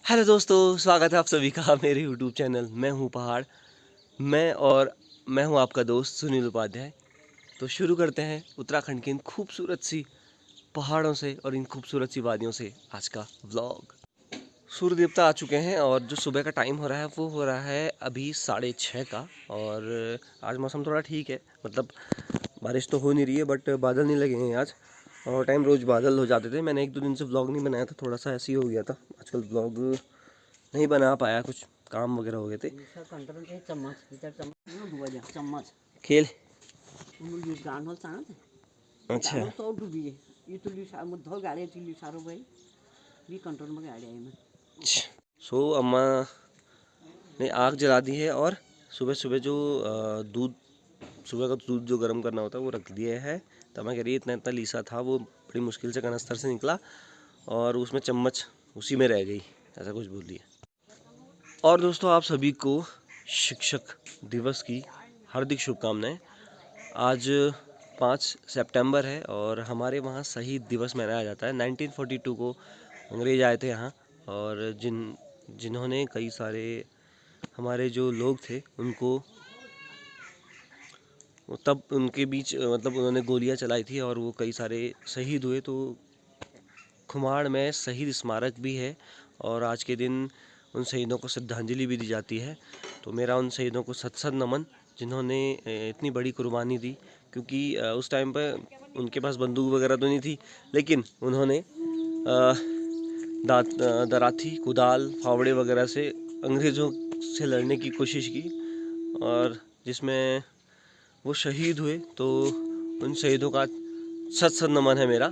Hello दोस्तों, स्वागत है आप सभी का मेरे यूट्यूब चैनल। मैं हूँ पहाड़। मैं हूँ आपका दोस्त सुनील उपाध्याय। तो शुरू करते हैं उत्तराखंड की इन खूबसूरत सी पहाड़ों से और इन खूबसूरत सी वादियों से आज का व्लॉग। सूर्य देवता आ चुके हैं और जो सुबह का टाइम हो रहा है वो हो रहा है अभी 6:30 का। और आज मौसम थोड़ा ठीक है, मतलब बारिश तो हो नहीं रही है बट बादल नहीं लगे हैं आज। और टाइम रोज़ बादल हो जाते थे। मैंने 1-2 दिन से व्लॉग नहीं बनाया था, थोड़ा सा ऐसे ही हो गया था। आजकल व्लॉग नहीं बना पाया, कुछ काम वगैरह हो गए थे। खेल अच्छा सो अम्मा ने आग जला दी है और सुबह सुबह जो दूध, सुबह का दूध जो गर्म करना होता है वो रख दिया है। तो मैं कह रही है इतना इतना लीसा था, वो बड़ी मुश्किल से कनस्तर से निकला और उसमें चम्मच उसी में रह गई, ऐसा कुछ बोल दिया। और दोस्तों, आप सभी को शिक्षक दिवस की हार्दिक शुभकामनाएं। आज 5 सितंबर है और हमारे वहाँ शहीद दिवस मनाया जाता है। 1942 को अंग्रेज आए थे यहाँ और जिन्होंने कई सारे हमारे जो लोग थे उनको, तब उनके बीच मतलब उन्होंने गोलियां चलाई थी और वो कई सारे शहीद हुए। तो खुमाड़ में शहीद स्मारक भी है और आज के दिन उन शहीदों को श्रद्धांजलि भी दी जाती है। तो मेरा उन शहीदों को सत सत नमन, जिन्होंने इतनी बड़ी कुर्बानी दी। क्योंकि उस टाइम पर उनके पास बंदूक वगैरह तो नहीं थी, लेकिन उन्होंने दराती, कुदाल, फावड़े वगैरह से अंग्रेज़ों से लड़ने की कोशिश की और जिसमें वो शहीद हुए। तो उन शहीदों का सत सत नमन है मेरा।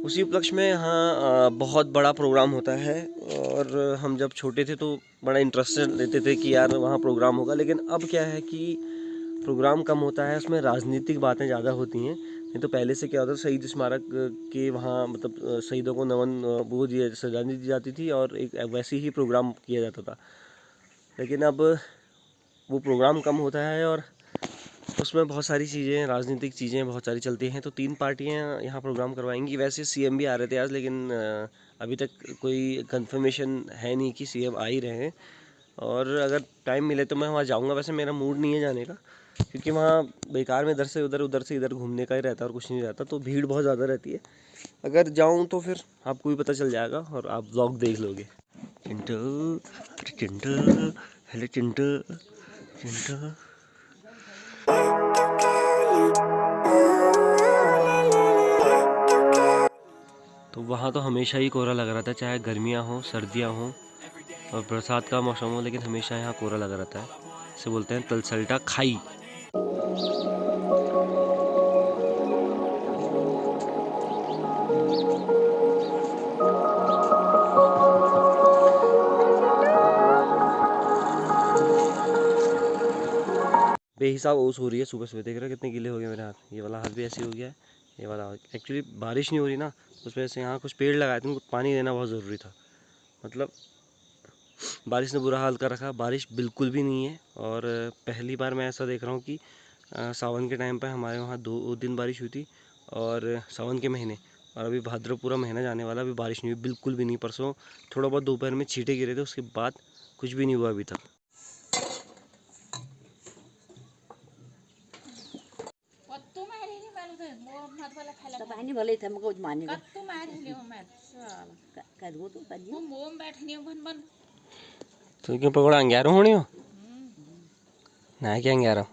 उसी उपलक्ष्य में यहाँ बहुत बड़ा प्रोग्राम होता है और हम जब छोटे थे तो बड़ा इंटरेस्ट लेते थे कि यार वहाँ प्रोग्राम होगा। लेकिन अब क्या है कि प्रोग्राम कम होता है, उसमें राजनीतिक बातें ज़्यादा होती हैं। नहीं तो पहले से क्या होता था, शहीद स्मारक के वहाँ मतलब शहीदों को नमन वो दिया, श्रद्धांजलि दी जाती थी और एक वैसे ही प्रोग्राम किया जाता था। लेकिन अब वो प्रोग्राम कम होता है और उसमें बहुत सारी चीज़ें, राजनीतिक चीज़ें बहुत सारी चलती हैं। तो 3 पार्टियां यहाँ प्रोग्राम करवाएंगी। वैसे सीएम भी आ रहे थे आज, लेकिन अभी तक कोई कंफर्मेशन है नहीं कि सीएम आ ही रहे हैं। और अगर टाइम मिले तो मैं वहाँ जाऊँगा। वैसे मेरा मूड नहीं है जाने का, क्योंकि वहाँ बेकार में इधर से उधर, उधर से इधर घूमने का ही रहता है और कुछ नहीं रहता। तो भीड़ बहुत ज़्यादा रहती है। अगर जाऊँ तो फिर आपको भी पता चल जाएगा और आप व्लॉग देख लोगे। चिंटू चिंटू, हेलो चिंटू चिंटू। तो वहाँ तो हमेशा ही कोहरा लगा रहता है, चाहे गर्मियाँ हो, सर्दियाँ हो और बरसात का मौसम हो, लेकिन हमेशा यहाँ कोहरा लगा रहता है। इसे बोलते हैं तलसल्टा खाई। बेहिसाब ओस हो रही है सुबह सुबह। देख रहे हो कितने गीले हो गए मेरे हाथ। ये वाला हाथ भी ऐसे हो गया है, ये वाला। एक्चुअली बारिश नहीं हो रही ना, उस वजह से यहाँ कुछ पेड़ लगाए थे, उनको पानी देना बहुत ज़रूरी था। मतलब बारिश ने बुरा हाल कर रखा। बारिश बिल्कुल भी नहीं है। और पहली बार मैं ऐसा देख रहा हूँ कि सावन के टाइम पर हमारे वहाँ 2 दिन बारिश हुई थी और सावन के महीने, और अभी भाद्र पूरा महीना जाने वाला, अभी बारिश नहीं हुई बिल्कुल भी नहीं। परसों थोड़ा बहुत दोपहर में छींटे गिरे थे, उसके बाद कुछ भी नहीं हुआ अभी तक। तो क्यों पकौड़ा अंग्यारो होनी हो ना, क्या अंग्यारो।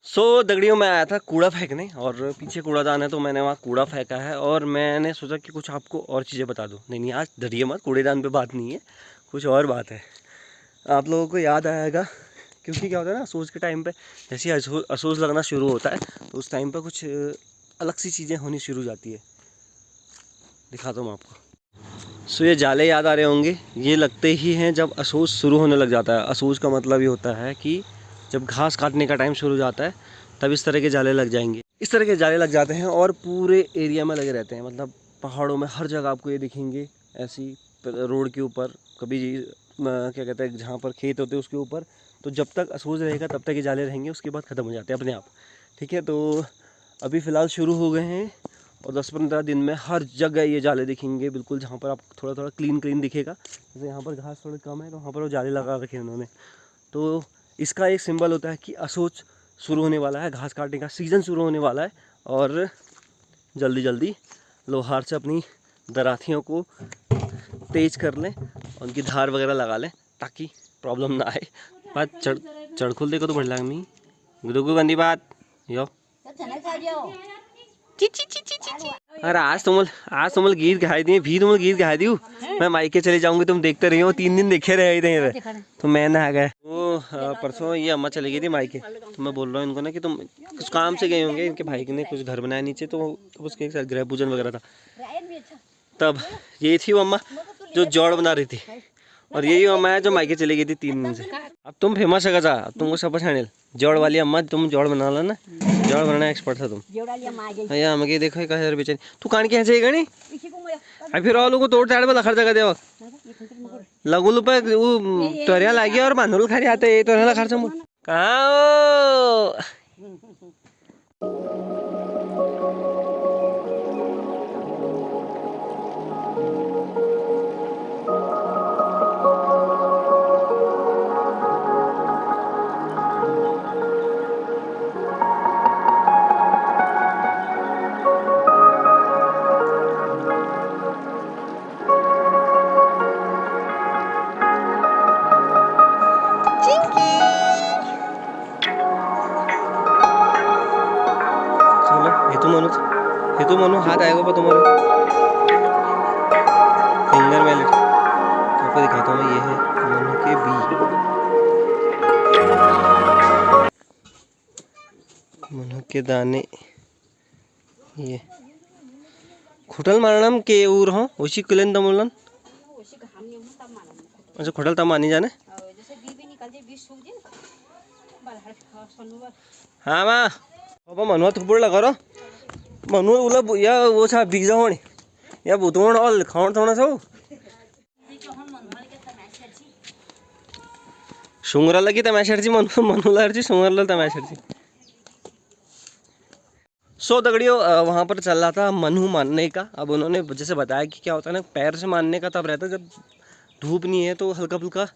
सो दगड़ियों में आया था कूड़ा फेंकने और पीछे कूड़ादान है, तो मैंने वहाँ कूड़ा फेंका है और मैंने सोचा कि कुछ आपको और चीज़ें बता दूँ। नहीं, आज डरिए मत, कूड़ेदान पे बात नहीं है, कुछ और बात है। आप लोगों को याद आएगा, क्योंकि क्या होता है ना, असूस के टाइम पे जैसे असूस लगना शुरू होता है तो उस टाइम पे कुछ अलग सी चीज़ें होनी शुरू हो जाती है। दिखाता हूँ आपको। सो ये जाले याद आ रहे होंगे, ये लगते ही हैं जब असूस शुरू होने लग जाता है। असूस का मतलब ये होता है कि जब घास काटने का टाइम शुरू हो जाता है तब इस तरह के जाले लग जाएंगे। इस तरह के जाले लग जाते हैं और पूरे एरिया में लगे रहते हैं। मतलब पहाड़ों में हर जगह आपको ये दिखेंगे, ऐसी रोड के ऊपर, कभी क्या कहते हैं जहाँ पर खेत होते हैं उसके ऊपर। तो जब तक असूस रहेगा तब तक ये जाले रहेंगे, उसके बाद ख़त्म हो जाते हैं अपने आप। ठीक है, तो अभी फ़िलहाल शुरू हो गए हैं और 10-15 दिन में हर जगह ये जाले दिखेंगे बिल्कुल, जहाँ पर आप थोड़ा थोड़ा क्लीन दिखेगा। जैसे यहाँ पर घास थोड़ी कम है तो वहाँ पर वो जाले लगा रखे हैं उन्होंने। तो इसका एक सिंबल होता है कि असोच शुरू होने वाला है, घास काटने का सीज़न शुरू होने वाला है। और जल्दी जल्दी लोहार से अपनी दराथियों को तेज कर लें, उनकी धार वगैरह लगा लें ताकि प्रॉब्लम ना आए। बात चढ़खुल देखो तो बढ़ नहीं गुदुगु गंदी बात यो। अरे आज तुम गीत गाई दिए भी, तुम गीत गाई दी। मैं मायके चले जाऊंगी, तुम देखते रही हो, 3 दिन देखे रहे थे तो मैं ना आ गए। वो परसों ये अम्मा चली गई थी मायके, तो मैं बोल रहा हूँ इनको ना कि तुम कुछ काम से गए होंगे, इनके भाई ने कुछ घर बनाया नीचे, तो उसके साथ गृह पूजन वगैरह था। तब यही थी वो अम्मा जो जोड़ बना रही थी, और यही अम्मा है जो मायके चली गई थी 3 दिन से। अब तुम फेमस है, अब तुमको सब छाने जोड़ वाली अम्मा, तुम जोड़ बना लो ना, जोड़ बनाना एक्सपर्ट था तुम। भैया हमें देखो कहा बेचारी तू कान के ऐसे गणी अब फिर और लोगों तोड़ ताड़ में लखर जगह देव लगुल पे तोरिया लागी और बांधुल खारी आते तोरिया लखर समूह कहाँ हेतु मनु हाथ आएगा पर तुम्हारा फिंगर मैलेट तो आपको दिखाता हूँ। ये है मनु के बी, मनु के दाने। ये खुटल मारणम के ऊर हो उसी कुलन दमुलन। अच्छा खुटल तब मानी जाने। हाँ माँ पापा मनु थुपुड़ लगा रो मनु उला या वो छा बीजा होनी या बुतवण और खावण थोड़ा सा शुंगरा लगी तमाशरची मनु मनुलारची शुंगरला तमाशरची। सो दगड़ियों वहाँ पर चल रहा था मनु मानने का। अब उन्होंने जैसे बताया कि क्या होता है ना, पैर से मानने का तब रहता है जब धूप नहीं है तो हल्का फुल्का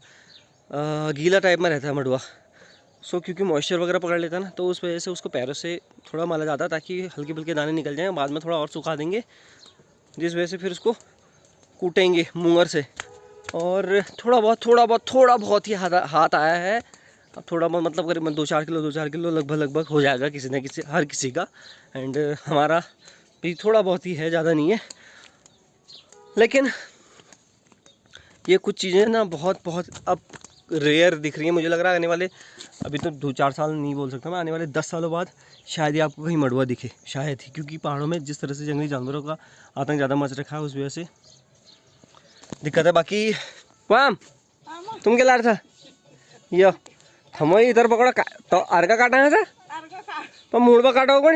गीला टाइप में रहता है मडुआ। सो क्योंकि मॉइस्चर वगैरह पकड़ लेता है ना, तो उस वजह से उसको पैरों से थोड़ा माला जाता है ताकि हल्के फुल्के दाने निकल जाएँ। बाद में थोड़ा और सुखा देंगे, जिस वजह से फिर उसको कूटेंगे मूंगर से। और थोड़ा बहुत ही हाथ आया है। अब थोड़ा बहुत मतलब करीबन 2-4 किलो लगभग हो जाएगा किसी न किसी हर किसी का। एंड हमारा भी थोड़ा बहुत ही है, ज़्यादा नहीं है। लेकिन ये कुछ चीज़ें ना बहुत अब रेयर दिख रही है। मुझे लग रहा है आने वाले, अभी तो 2-4 साल नहीं बोल सकता मैं, आने वाले 10 सालों बाद शायद ही आपको कहीं मडुआ दिखे, शायद ही। क्योंकि पहाड़ों में जिस तरह से जंगली जानवरों का आतंक ज़्यादा मच रखा है, उस वजह से दिक्कत है। बाकी वाम तुम क्या ला रहा था यो हम इधर पकड़ा तो अर्घा काटा है सर तो मूड पर काटा होगा।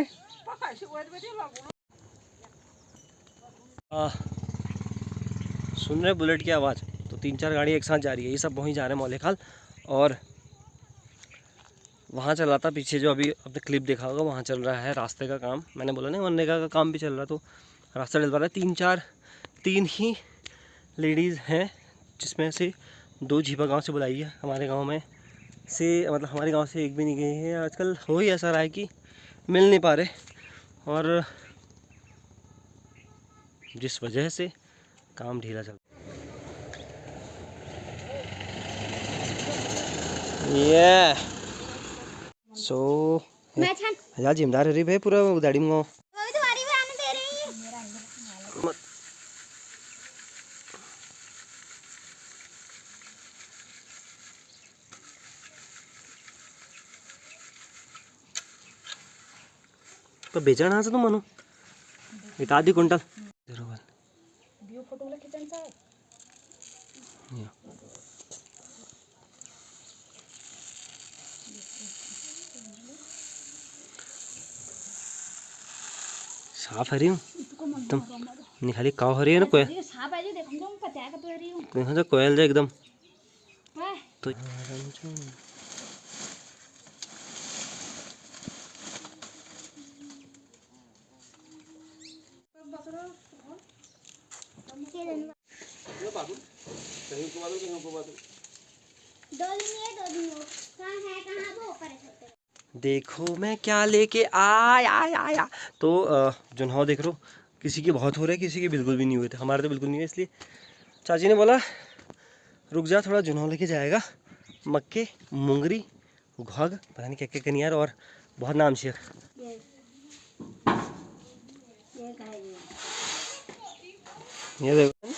सुन रहे बुलेट की आवाज़, तो 3-4 गाड़ी एक साथ जा रही है। ये सब वहीं जा रहे हैं मौलेखाल। और वहाँ चल रहा था पीछे जो अभी आपने क्लिप देखा होगा, वहाँ चल रहा है रास्ते का काम। मैंने बोला ना मनरेगा का काम भी चल रहा, तो रास्ता डल पा रहा है। 3 ही लेडीज़ हैं, जिसमें से 2 झीपा गांव से बुलाई है। हमारे गांव में से मतलब हमारे गांव से एक भी नहीं गई है। आजकल हो ही ऐसा रहा है कि मिल नहीं पा रहे, और जिस वजह से काम ढीला चल ये सो हजार जिम्मेदार रही भाई पूरा दाढ़ी में तो बेचण हा तो म्हणू एक आधी क्विंटल साफ हरी हूँ एकदम निखाली काव हरी है ना कोयल तो कोयल जाए एकदम तो देखो मैं क्या लेके आया। तो जुनहाव देख रहे हो, किसी की बहुत हो रहा है, किसी की बिल्कुल भी नहीं हुए थे। हमारे तो बिल्कुल नहीं है, इसलिए चाची ने बोला रुक जा, थोड़ा जुनहाव लेके जाएगा। मक्के, मुंगरी, घुग, पता नहीं क्या क्या कनियार और बहुत नाम से। ये देखो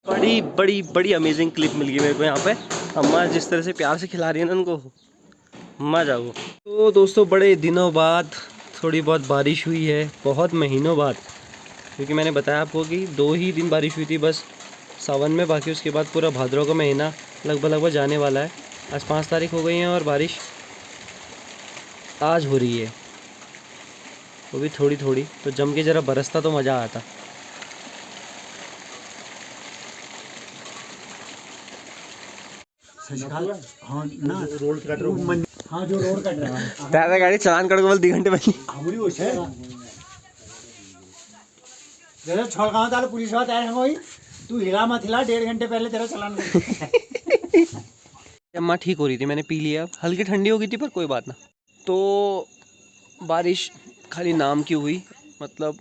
बड़ी बड़ी बड़ी अमेजिंग क्लिप मिल गई मेरे को यहाँ पे। अम्मा जिस तरह से प्यार से खिला रही है ना उनको, मजा आओ। तो दोस्तों बड़े दिनों बाद थोड़ी बहुत बारिश हुई है, बहुत महीनों बाद, क्योंकि मैंने बताया आपको कि 2 ही दिन बारिश हुई थी बस सावन में, बाकी उसके बाद पूरा भाद्रव का महीना लगभग जाने वाला है। आज 5 तारीख हो गई है और बारिश आज हो रही है, वो भी थोड़ी थोड़ी। तो जम के ज़रा बरसता तो मज़ा आता। हाँ ना रोड कट रहा, हाँ जो रोड कट रहा है दादा गाड़ी चलान कर बोल 2 घंटे पहले हमरी होश है जरा छोड़ कहाँ था पुलिस वाला तैयार होई, तू हिला मत हिला, 1.5 घंटे पहले तेरा चलान कर। अम्मा ठीक हो रही थी, मैंने पी लिया। हल्की ठंडी हो गई थी पर कोई बात ना। तो बारिश खाली नाम की हुई, मतलब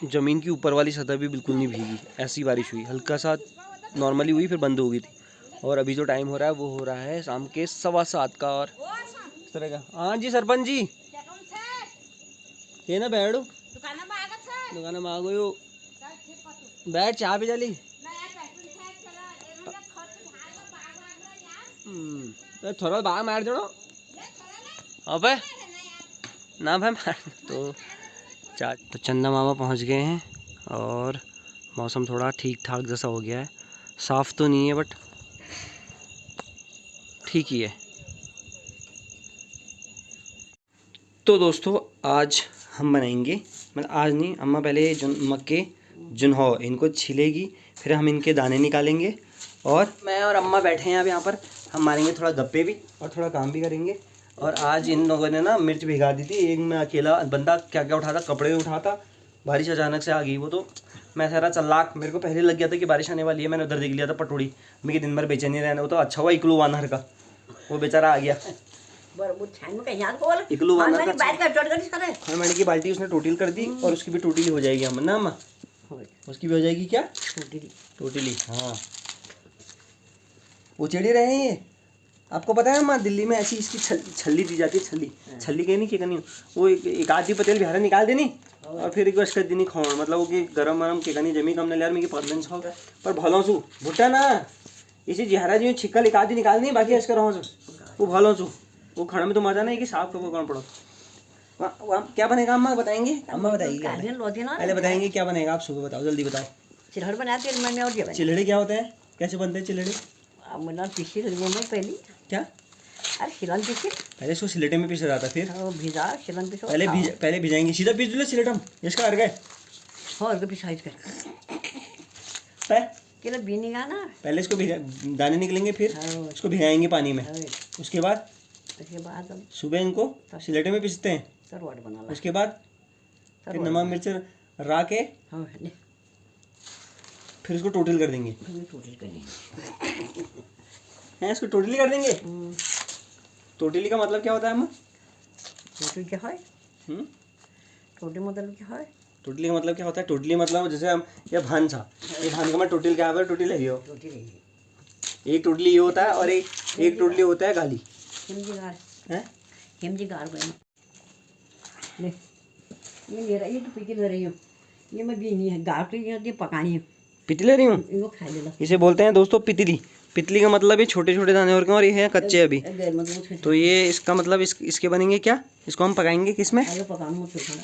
ज़मीन की ऊपर वाली सतह भी बिल्कुल नहीं भीगी, ऐसी बारिश हुई। हल्का सा नॉर्मली हुई फिर बंद हो गई थी। और अभी जो टाइम हो रहा है वो हो रहा है शाम के 7:15 का। और इस तरह का। हाँ जी सरपंच जी, ये ना बैठो दुकान में आ गई हो, बैठ चाय भी जली। तो थोड़ा बाहर मार दो अबे ना भाई मार। तो चंदा मामा पहुंच गए हैं और मौसम थोड़ा ठीक ठाक जैसा हो गया है। साफ़ तो नहीं है बट ठीक ही है। तो दोस्तों आज हम बनाएंगे, मतलब आज नहीं, अम्मा पहले मक्के जुनहो इनको छिलेगी, फिर हम इनके दाने निकालेंगे और मैं और अम्मा बैठे हैं अब यहाँ पर। हम मारेंगे थोड़ा गप्पे भी और थोड़ा काम भी करेंगे। और आज इन लोगों ने ना मिर्च भिगा दी थी। एक मैं अकेला बंदा क्या क्या उठाता, कपड़े उठाता, बारिश अचानक से आ गई वो। तो मैं सारा चल्लाक, मेरे को पहले लग गया था कि बारिश आने वाली है। मैंने उधर देख लिया था पटोड़ी, मैं कि दिन भर बेचैनी रहना। वो तो अच्छा हुआ इकलू वानर का, वो बेचारा आ गया। इकलू वानर का मैंने की बाल्टी उसने टोटिल कर दी और उसकी भी टोटिली हो जाएगी हम ना अम्मा, उसकी भी हो जाएगी क्या टोटिली। हाँ वो चिड़ी रहे हैं ये, आपको पता है अम्मा दिल्ली में ऐसी इसकी छल्ली दी जाती है। छल्ली कहीं नहीं कि नहीं, वो एक आधी पतेल बिहार निकाल देनी और फिर एक कर देनी खोण, मतलब वो कि गरम गरम के कहीं जमी कम यार मेरी पतलन छो पर भलो छू भुट्टा ना इसी जिहारा जी छिक्का एक आधी निकालनी, बाकी ऐसा रहो वो भलो छू। वो खाने में तो मजा नहीं कि साफ कब कौन पड़ो। क्या बनेगा अम्मा बताएंगे? अम्मा बताइए पहले बताएंगे क्या बनेगा, आप सुबह बताओ, जल्दी बताओ। चिल्हड़ बनाते हैं मैंने, और चिल्हड़े क्या होता है, कैसे बनते हैं चिल्हड़े? पहले क्या? अरे शिलन पीछे पहले इसको सिलेटे में पीसा जाता, फिर भिजा शिलन पीछो पहले भिजाएंगे, सीधा पीस दो सिलेट हम इसका हर गए और पिसाइज कर किलो बीनी का ना। पहले इसको दाने निकलेंगे, फिर इसको भिगाएंगे पानी में। उसके बाद हम सुबह इनको सिलेटे में पीसते हैं। तरवाट बना ला। उसके बाद फिर नमक मिर्च रा के फिर इसको टोटल कर देंगे। हैं इसको टोटली कर देंगे। टोटली का मतलब क्या होता है अम्मा? टोटली क्या है? टोटली मतलब क्या है? टोटली का मतलब क्या होता है? टोटली मतलब जैसे हम ये भान था, ये भान का मतलब टोटल क्या है? टोटली है यो, एक टोटली ये होता है और एक टोटली होता है गाली। हिमजी गार ले ये ले रही है, तो पीती ले रही हूँ। ये मैं भी नहीं है गार, तो ये पकानी है। पिती ले रही हूँ, इनको खा लेना। इसे बोलते हैं दोस्तों पितली। पितली का मतलब ये छोटे छोटे दाने और ये हैं कच्चे अभी। तो ये इसका मतलब इसके बनेंगे क्या? इसको हम पकाएंगे किस में?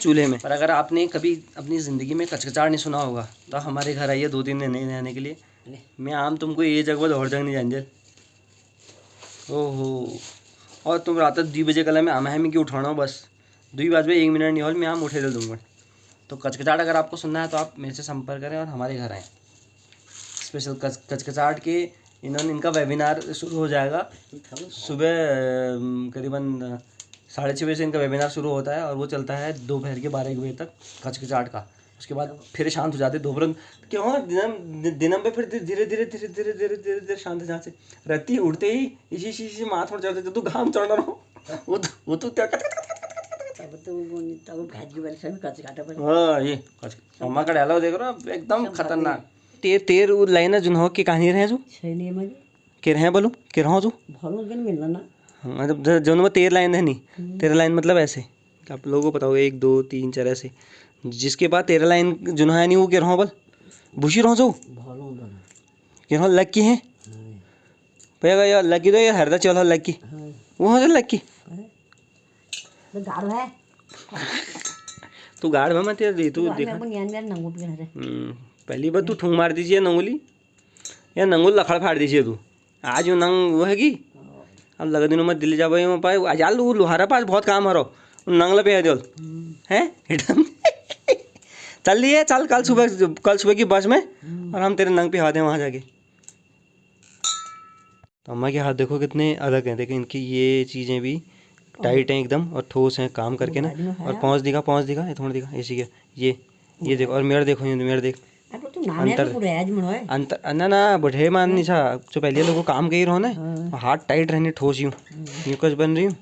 चूल्हे में। पर अगर आपने कभी अपनी ज़िंदगी में कचकचार नहीं सुना होगा तो हमारे घर आइए 2-3 दिन नहीं रहने के लिए। मैं आम तुमको ये जगह और जगह नहीं जान। ओहो, और तुम रात 2 बजे कल में आम है कि उठाना बस 2 बजे 1 मिनट नहीं हो मैं आम उठे दे दूँगा। तो कचकचाट अगर आपको सुनना है तो आप मेरे से संपर्क करें और हमारे घर आएँ। स्पेशल कचकचाहट के इन्होंने इनका वेबिनार शुरू हो जाएगा सुबह करीबन 6:30 बजे से इनका वेबिनार शुरू होता है और वो चलता है दोपहर के 12-1 बजे तक कचकचाहट का। उसके बाद फिर शांत हो जाते दोपहर क्यों दिनम पे फिर धीरे धीरे धीरे धीरे धीरे धीरे धीरे शांत जहाँ से रहती उठते ही इसी माथ में चढ़ते तू घाम चढ़ रहा वो तो क्या हाँ ये अम्मा का डायलॉग देख रहा एकदम खतरनाक तेर लाइन जुन की कहानी रहे जो के रहे बोलो के रहो जो मतलब जो में 13 लाइन है नहीं 13 लाइन मतलब ऐसे आप लोगों को पता होगा 1 2 3 4 ऐसे जिसके बाद 13 लाइन जुन है नहीं वो के रहो बोल भूसी रहो जो के रहो लक्की है भैया यार लक्की तो यार हरदा चलो लक्की वो हो लक्की तू गाड़ में मत यार तू देखा पहली बार तू ठूंग मार दीजिए नंगोली या नंगोल लखड़ फाड़ दीजिए तू आज वो नंग वो हैगी अब लगा दिनों में दिल्ली जा भाई पाए आजाल लोहारा पास बहुत काम हो रहा नंगला पे है हैं चल लिए चल कल सुबह की बस में और हम तेरे नंग पे हाथ हैं वहाँ जाके। तो अम्मा के हाथ देखो कितने अलग हैं, देखो इनकी ये चीज़ें भी टाइट हैं एकदम और ठोस हैं काम करके ना। और पहुँच दिखा ये थोड़ा दिखा ऐसी क्या ये देखो और मेरा देखो मेरा देख अंतर ना बढ़े मान नहीं था जो पहले लोगों काम कही रहो ना हाथ टाइट रहने ठोस यूँ कस बन रही हूँ।